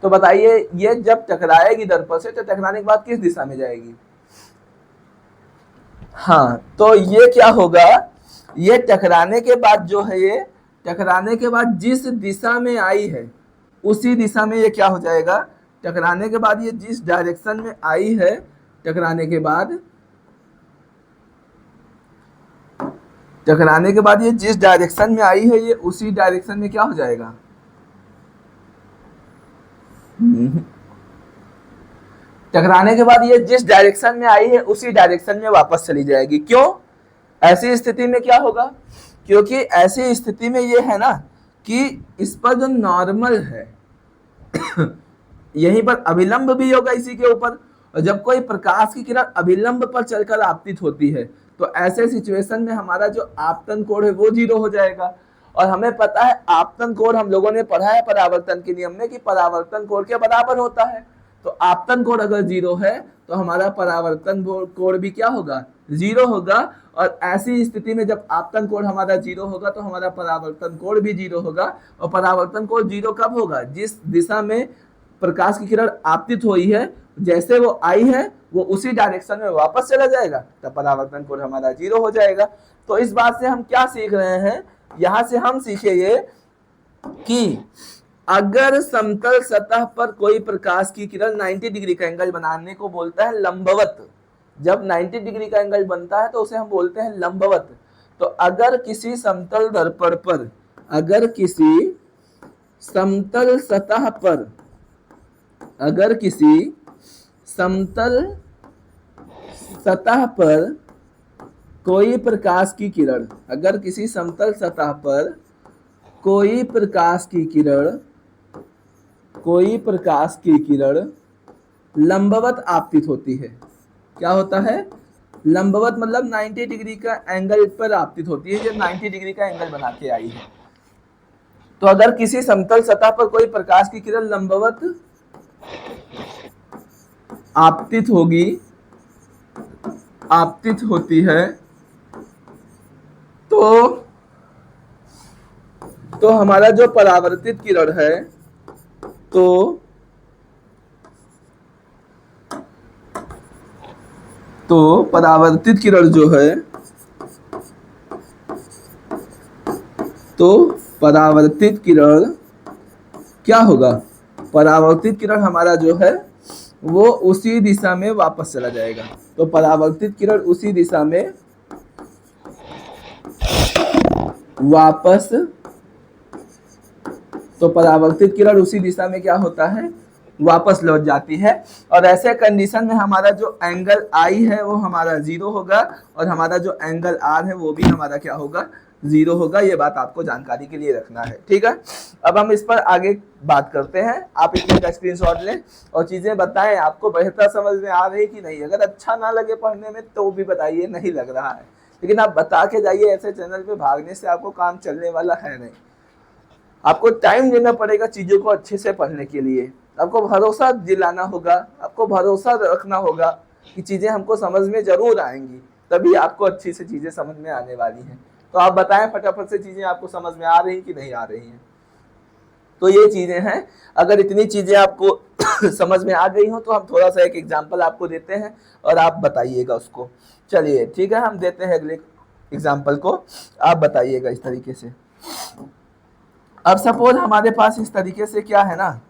तो बताइए ये जब टकराएगी दर्पण से तो टकराने के बाद किस दिशा में जाएगी। हाँ, तो ये क्या होगा, ये टकराने के बाद जो है, ये टकराने के बाद जिस दिशा में आई है उसी दिशा में ये क्या हो जाएगा, टकराने के बाद ये जिस डायरेक्शन में आई है, टकराने के बाद ये जिस डायरेक्शन में आई है ये उसी डायरेक्शन में क्या हो जाएगा, टकराने के बाद ये जिस डायरेक्शन में आई है उसी डायरेक्शन में वापस चली जाएगी। क्यों, ऐसी स्थिति में क्या होगा, क्योंकि ऐसी स्थिति में ये है ना कि इस पर जो नॉर्मल है यहीं पर अभिलंब भी होगा इसी के ऊपर, और जब कोई प्रकाश की किरण अभिलंब पर चलकर आपतित होती है तो ऐसे सिचुएशन में हमारा जो आपतन कोण है वो 0 हो जाएगा। और हमें पता है आपतन कोण हम लोगों ने पढ़ा है परावर्तन के नियम में कि परावर्तन कोण के बराबर होता है, तो आपतन कोण अगर 0 है तो हमारा परावर्तन कोण भी क्या होगा, 0 होगा। और ऐसी स्थिति में जब आपतन कोण हमारा 0 होगा तो हमारा परावर्तन कोण भी 0 होगा। और परावर्तन कोण 0 कब होगा, जिस दिशा में प्रकाश की किरण आपतित हुई है जैसे वो आई है वो उसी डायरेक्शन में वापस चला जाएगा, तब परावर्तन कोण हमारा 0 हो जाएगा। तो इस बात से हम क्या सीख रहे हैं, यहां से हम सीखे ये कि अगर समतल सतह पर कोई प्रकाश की किरण 90 डिग्री का एंगल बनाने को बोलता है लंबवत, जब 90 डिग्री का एंगल बनता है तो उसे हम बोलते हैं लंबवत। तो अगर किसी समतल दर्पण पर, अगर किसी समतल सतह पर, अगर किसी समतल सतह पर कोई प्रकाश की किरण, अगर किसी समतल सतह पर कोई प्रकाश की किरण लंबवत आपतित होती है, क्या होता है, लंबवत मतलब 90 डिग्री का एंगल पर आपतित होती है, जब 90 डिग्री का एंगल बना के आई है। तो अगर किसी समतल सतह पर कोई प्रकाश की किरण लंबवत आपतित होती है तो हमारा जो परावर्तित किरण है, तो परावर्तित किरण जो है, तो परावर्तित किरण क्या होगा, परावर्तित किरण हमारा जो है वो उसी दिशा में वापस चला जाएगा। तो परावर्तित किरण उसी दिशा में वापस, तो परावर्तित किरण उसी दिशा में क्या होता है, वापस लौट जाती है। और ऐसे कंडीशन में हमारा जो एंगल आई है वो हमारा 0 होगा और हमारा जो एंगल आर है वो भी हमारा क्या होगा, 0 होगा। ये बात आपको जानकारी के लिए रखना है, ठीक है। अब हम इस पर आगे बात करते हैं। आप इसका स्क्रीनशॉट लें और चीजें बताएं आपको बेहतर समझ में आ रही कि नहीं। अगर अच्छा ना लगे पढ़ने में तो भी बताइए नहीं लग रहा है, लेकिन आप बता के जाइए, ऐसे चैनल पे भागने से आपको काम चलने वाला है नहीं। आपको टाइम देना पड़ेगा चीजों को अच्छे से पढ़ने के लिए, आपको भरोसा दिलाना होगा, आपको भरोसा रखना होगा कि चीजें हमको समझ में जरूर आएंगी, तभी आपको अच्छी से चीजें समझ में आने वाली हैं। तो आप बताएं फटाफट से चीजें आपको समझ में आ रही कि नहीं आ रही हैं। तो ये चीजें हैं, अगर इतनी चीजें आपको समझ में आ गई हो तो हम थोड़ा सा एक एग्जांपल आपको देते हैं और आप बताइएगा उसको। चलिए ठीक है, हम देते हैं अगले एग्जाम्पल को आप बताइएगा इस तरीके से। अब सपोज हमारे पास इस तरीके से क्या है ना,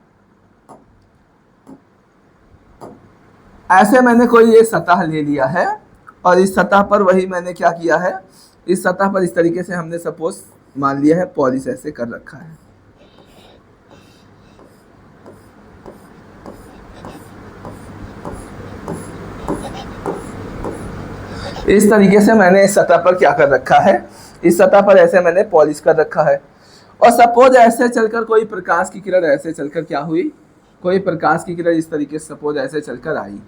ऐसे मैंने कोई ये सतह ले लिया है और इस सतह पर वही मैंने क्या किया है, इस सतह पर इस तरीके से हमने सपोज मान लिया है पॉलिश ऐसे कर रखा है। इस तरीके से मैंने इस सतह पर क्या कर रखा है, इस सतह पर ऐसे मैंने पॉलिश कर रखा है। और सपोज ऐसे चलकर कोई प्रकाश की किरण ऐसे चलकर क्या हुई, कोई प्रकाश की किरण इस तरीके से सपोज ऐसे चलकर आई,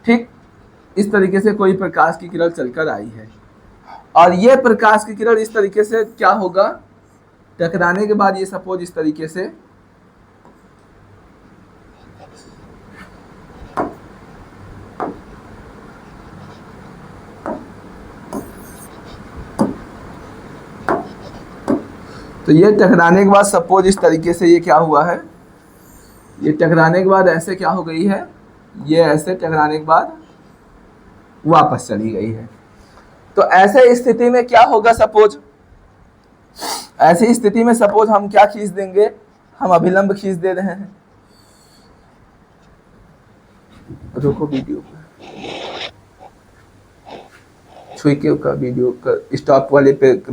ठीक इस तरीके से कोई प्रकाश की किरण चलकर आई है, और ये प्रकाश की किरण इस तरीके से क्या होगा, टकराने के बाद ये सपोज इस तरीके से तो ये टकराने के बाद सपोज इस तरीके से ये क्या हुआ है, ये टकराने के बाद ऐसे क्या हो गई है, ये ऐसे टकराने के बाद वापस चली गई है। तो ऐसे स्थिति में क्या होगा, सपोज ऐसी स्थिति में सपोज हम क्या खींच देंगे, हम अभिलंब खींच दे रहे हैं। रोको वीडियो छुई के वीडियो का स्टॉप वाले पे रोक